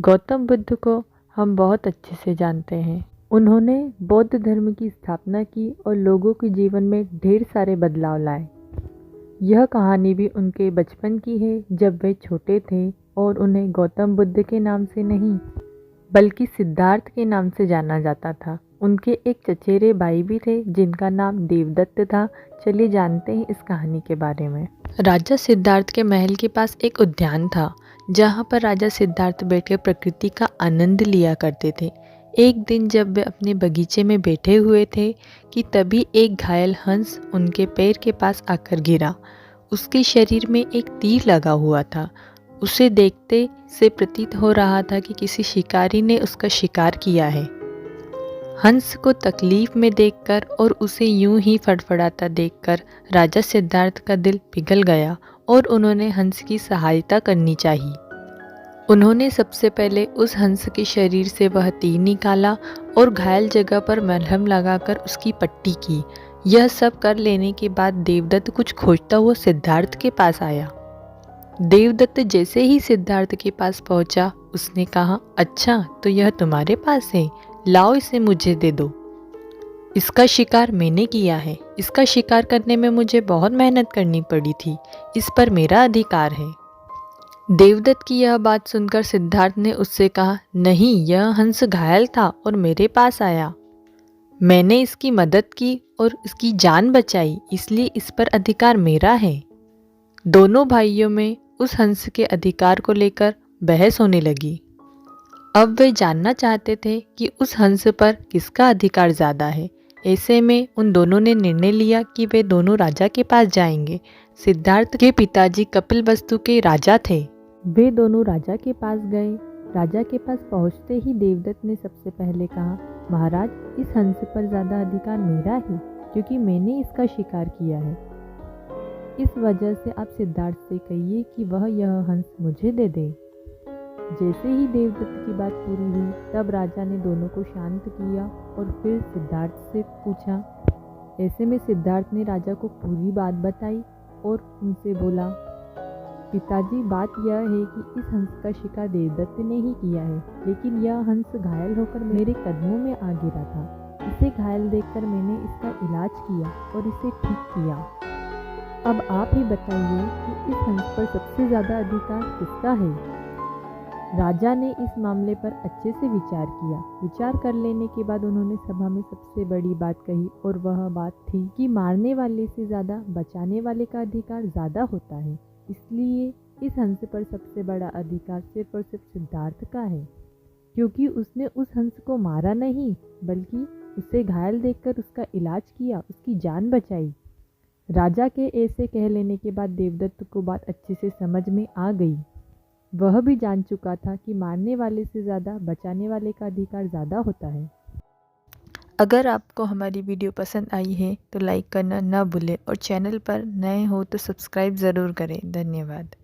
गौतम बुद्ध को हम बहुत अच्छे से जानते हैं। उन्होंने बौद्ध धर्म की स्थापना की और लोगों के जीवन में ढेर सारे बदलाव लाए। यह कहानी भी उनके बचपन की है, जब वे छोटे थे और उन्हें गौतम बुद्ध के नाम से नहीं बल्कि सिद्धार्थ के नाम से जाना जाता था। उनके एक चचेरे भाई भी थे जिनका नाम देवदत्त था। चलिए जानते हैं इस कहानी के बारे में। राजा सिद्धार्थ के महल के पास एक उद्यान था, जहाँ पर राजा सिद्धार्थ बैठकर प्रकृति का आनंद लिया करते थे। एक दिन जब वे अपने बगीचे में बैठे हुए थे कि तभी एक घायल हंस उनके पैर के पास आकर गिरा। उसके शरीर में एक तीर लगा हुआ था। उसे देखते से प्रतीत हो रहा था कि किसी शिकारी ने उसका शिकार किया है। हंस को तकलीफ में देखकर और उसे यूं ही फड़फड़ाता देखकर राजा सिद्धार्थ का दिल पिघल गया और उन्होंने हंस की सहायता करनी चाहिए। उन्होंने सबसे पहले उस हंस के शरीर से वह तीर निकाला और घायल जगह पर मलहम लगाकर उसकी पट्टी की। यह सब कर लेने के बाद देवदत्त कुछ खोजता हुआ सिद्धार्थ के पास आया। देवदत्त जैसे ही सिद्धार्थ के पास पहुंचा, उसने कहा, अच्छा तो यह तुम्हारे पास है, लाओ इसे मुझे दे दो। इसका शिकार मैंने किया है। इसका शिकार करने में मुझे बहुत मेहनत करनी पड़ी थी। इस पर मेरा अधिकार है। देवदत्त की यह बात सुनकर सिद्धार्थ ने उससे कहा, नहीं, यह हंस घायल था और मेरे पास आया। मैंने इसकी मदद की और इसकी जान बचाई, इसलिए इस पर अधिकार मेरा है। दोनों भाइयों में उस हंस के अधिकार को लेकर बहस होने लगी। अब वे जानना चाहते थे कि उस हंस पर किसका अधिकार ज़्यादा है। ऐसे में उन दोनों ने निर्णय लिया कि वे दोनों राजा के पास जाएंगे। सिद्धार्थ के पिताजी कपिलवस्तु के राजा थे। वे दोनों राजा के पास गए। राजा के पास पहुंचते ही देवदत्त ने सबसे पहले कहा, महाराज, इस हंस पर ज़्यादा अधिकार मेरा है क्योंकि मैंने इसका शिकार किया है। इस वजह से आप सिद्धार्थ से कहिए कि वह यह हंस मुझे दे दे। जैसे ही देवदत्त की बात पूरी हुई, तब राजा ने दोनों को शांत किया और फिर सिद्धार्थ से पूछा। ऐसे में सिद्धार्थ ने राजा को पूरी बात बताई और उनसे बोला, पिताजी, बात यह है कि इस हंस का शिकार देवदत्त ने ही किया है, लेकिन यह हंस घायल होकर मेरे कदमों में आ गिरा था। इसे घायल देखकर मैंने इसका इलाज किया और इसे ठीक किया। अब आप ही बताइए कि इस हंस पर सबसे ज़्यादा अधिकार किसका है। राजा ने इस मामले पर अच्छे से विचार किया। विचार कर लेने के बाद उन्होंने सभा में सबसे बड़ी बात कही और वह बात थी कि मारने वाले से ज़्यादा बचाने वाले का अधिकार ज़्यादा होता है। इसलिए इस हंस पर सबसे बड़ा अधिकार सिर्फ और सिर्फ सिद्धार्थ का है, क्योंकि उसने उस हंस को मारा नहीं बल्कि उसे घायल देखकर उसका इलाज किया, उसकी जान बचाई। राजा के ऐसे कह लेने के बाद देवदत्त को बात अच्छे से समझ में आ गई। वह भी जान चुका था कि मारने वाले से ज़्यादा बचाने वाले का अधिकार ज़्यादा होता है। अगर आपको हमारी वीडियो पसंद आई है तो लाइक करना ना भूलें और चैनल पर नए हो तो सब्सक्राइब ज़रूर करें। धन्यवाद।